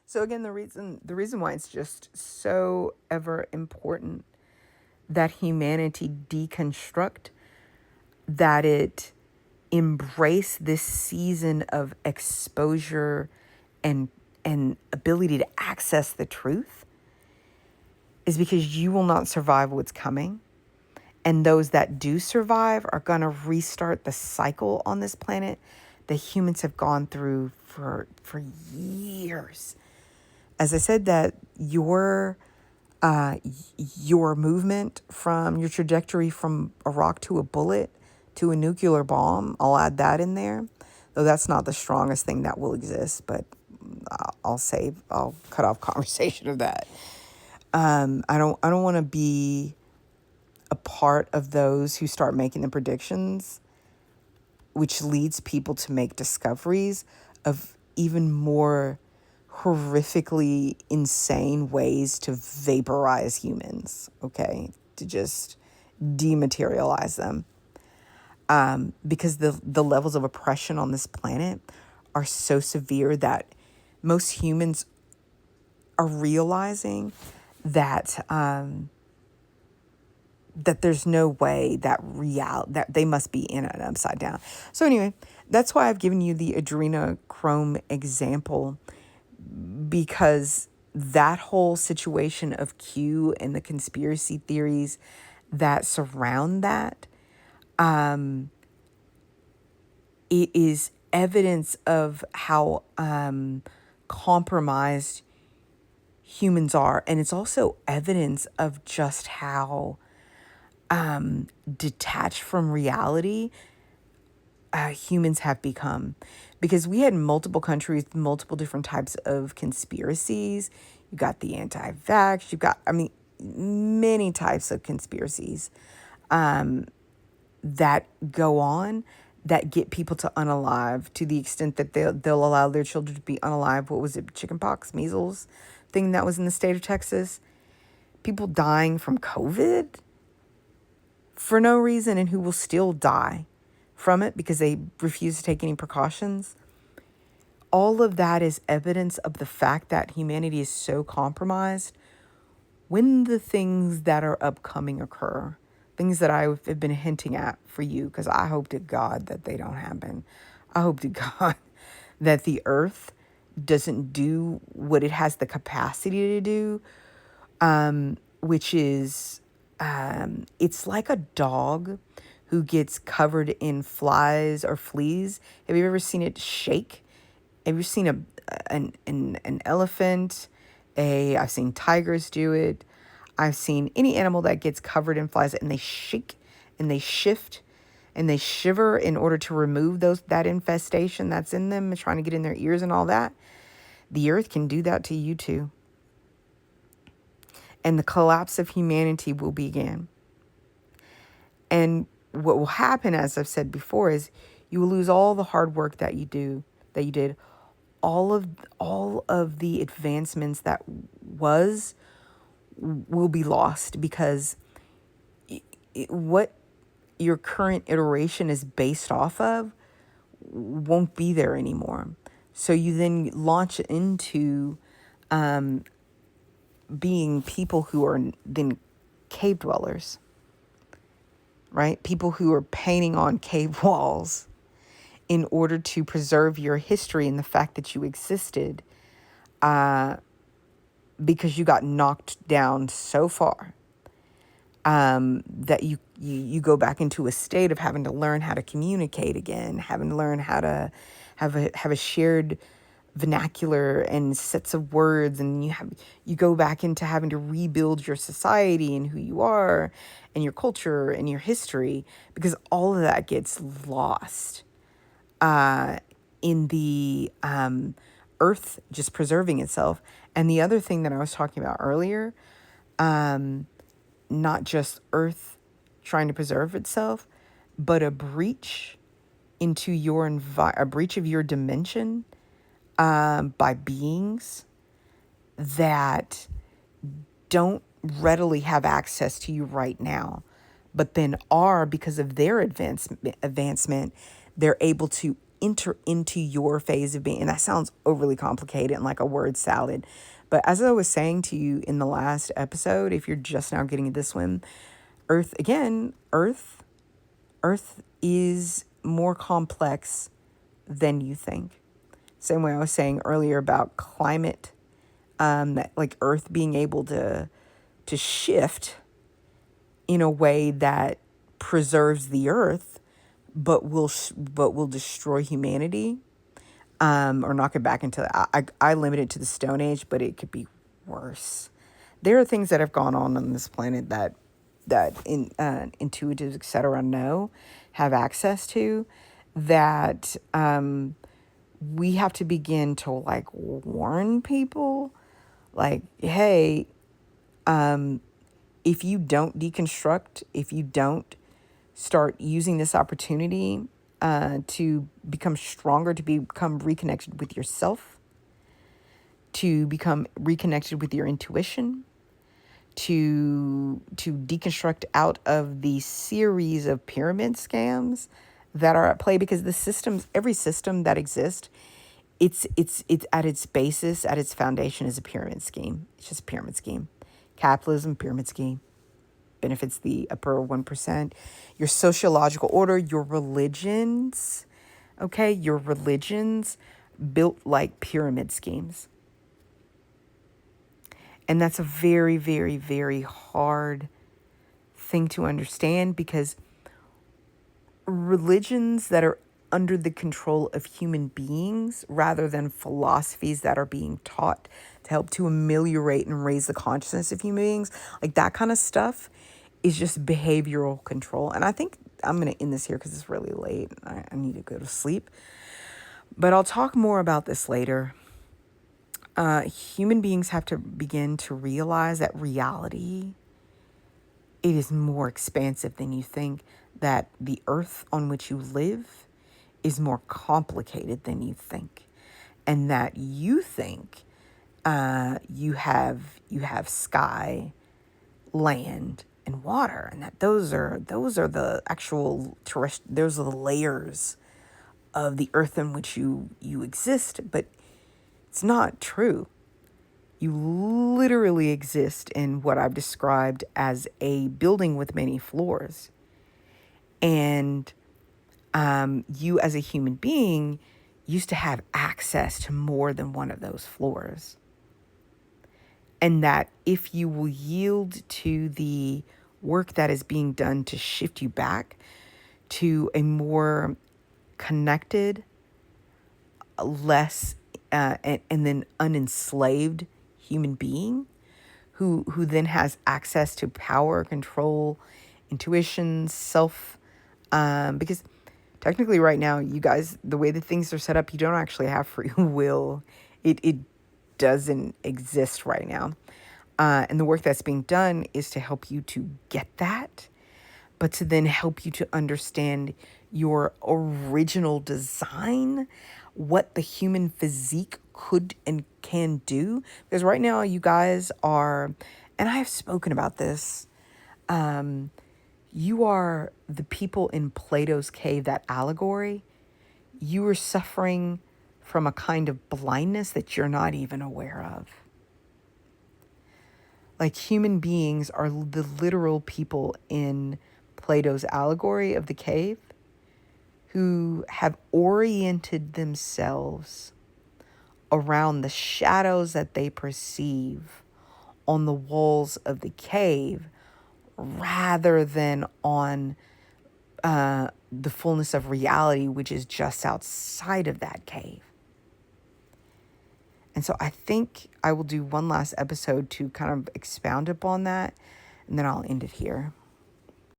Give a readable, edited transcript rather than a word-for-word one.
So again, the reason why it's just so ever important that humanity deconstruct, that it embrace this season of exposure and ability to access the truth, is because you will not survive what's coming. And those that do survive are going to restart the cycle on this planet that humans have gone through for years. As I said, that your movement from your trajectory from a rock to a bullet to a nuclear bomb, I'll add that in there, though that's not the strongest thing that will exist, but I'll cut off conversation of that. I don't want to be a part of those who start making the predictions, which leads people to make discoveries of even more horrifically insane ways to vaporize humans, okay? To just dematerialize them. Because the levels of oppression on this planet are so severe that most humans are realizing that that there's no way that that they must be in an upside down. So anyway, that's why I've given you the Adrenochrome example, because that whole situation of Q and the conspiracy theories that surround that, it is evidence of how compromised humans are. And it's also evidence of just how detached from reality humans have become. Because we had multiple countries, multiple different types of conspiracies. You got the anti-vax, you've got, many types of conspiracies that go on, that get people to unalive, to the extent that they'll allow their children to be unalive. What was it? Chickenpox, measles thing that was in the state of Texas. People dying from COVID for no reason, and who will still die from it because they refuse to take any precautions. All of that is evidence of the fact that humanity is so compromised. When the things that are upcoming occur, things that I have been hinting at for you, because I hope to God that they don't happen. I hope to God that the earth doesn't do what it has the capacity to do, which is, it's like a dog who gets covered in flies or fleas. Have you ever seen it shake? Have you seen an elephant? I've seen tigers do it. I've seen any animal that gets covered in flies, and they shake and they shift and they shiver in order to remove that infestation that's in them, trying to get in their ears and all that. The earth can do that to you too. And the collapse of humanity will begin. And what will happen, as I've said before, is you will lose all the hard work that you did, all of the advancements that will be lost, because what your current iteration is based off of won't be there anymore. So you then launch into being people who are then cave dwellers, right? People who are painting on cave walls in order to preserve your history and the fact that you existed, because you got knocked down so far that you go back into a state of having to learn how to communicate again, having to learn how to have a shared vernacular and sets of words, and you go back into having to rebuild your society and who you are and your culture and your history, because all of that gets lost in the earth just preserving itself. And the other thing that I was talking about earlier, not just earth trying to preserve itself, but a breach into a breach of your dimension by beings that don't readily have access to you right now, but then are, because of their advancement, they're able to enter into your phase of being. And that sounds overly complicated and like a word salad. But as I was saying to you in the last episode, if you're just now getting this one, Earth is more complex than you think. Same way I was saying earlier about climate, that like Earth being able to shift in a way that preserves the Earth, but will destroy humanity, or knock it back into. I limit it to the Stone Age, but it could be worse. There are things that have gone on this planet that intuitives, etc., know, have access to, that we have to begin to like warn people, like, hey, if you don't deconstruct, if you don't start using this opportunity to become stronger, to become reconnected with yourself, to become reconnected with your intuition, to deconstruct out of the series of pyramid scams that are at play, because the systems, every system that exists, it's at its basis, at its foundation, is a pyramid scheme. It's just a pyramid scheme. Capitalism, pyramid scheme, benefits the upper 1%. Your sociological order, your religions, okay, your religions built like pyramid schemes. And that's a very, very, very hard thing to understand, because religions that are under the control of human beings, rather than philosophies that are being taught to help to ameliorate and raise the consciousness of human beings, like that kind of stuff, is just behavioral control. And I think I'm going to end this here because it's really late. I need to go to sleep. But I'll talk more about this later. Human beings have to begin to realize that reality, it is more expansive than you think, that the earth on which you live is more complicated than you think, and that you think you have sky, land, and water, and that those are the actual those are the layers of the earth in which you exist. But it's not true. You literally exist in what I've described as a building with many floors. And you as a human being used to have access to more than one of those floors. And that if you will yield to the work that is being done to shift you back to a more connected, less, and then unenslaved human being, who then has access to power, control, intuition, self, because technically right now, you guys, the way that things are set up, you don't actually have free will. It doesn't exist right now. And the work that's being done is to help you to get that, but to then help you to understand your original design, what the human physique could and can do. Because right now you guys are, and I have spoken about this, you are the people in Plato's cave, that allegory. You are suffering from a kind of blindness that you're not even aware of. Like, human beings are the literal people in Plato's allegory of the cave who have oriented themselves around the shadows that they perceive on the walls of the cave, rather than on the fullness of reality, which is just outside of that cave. And so I think I will do one last episode to kind of expound upon that, and then I'll end it here.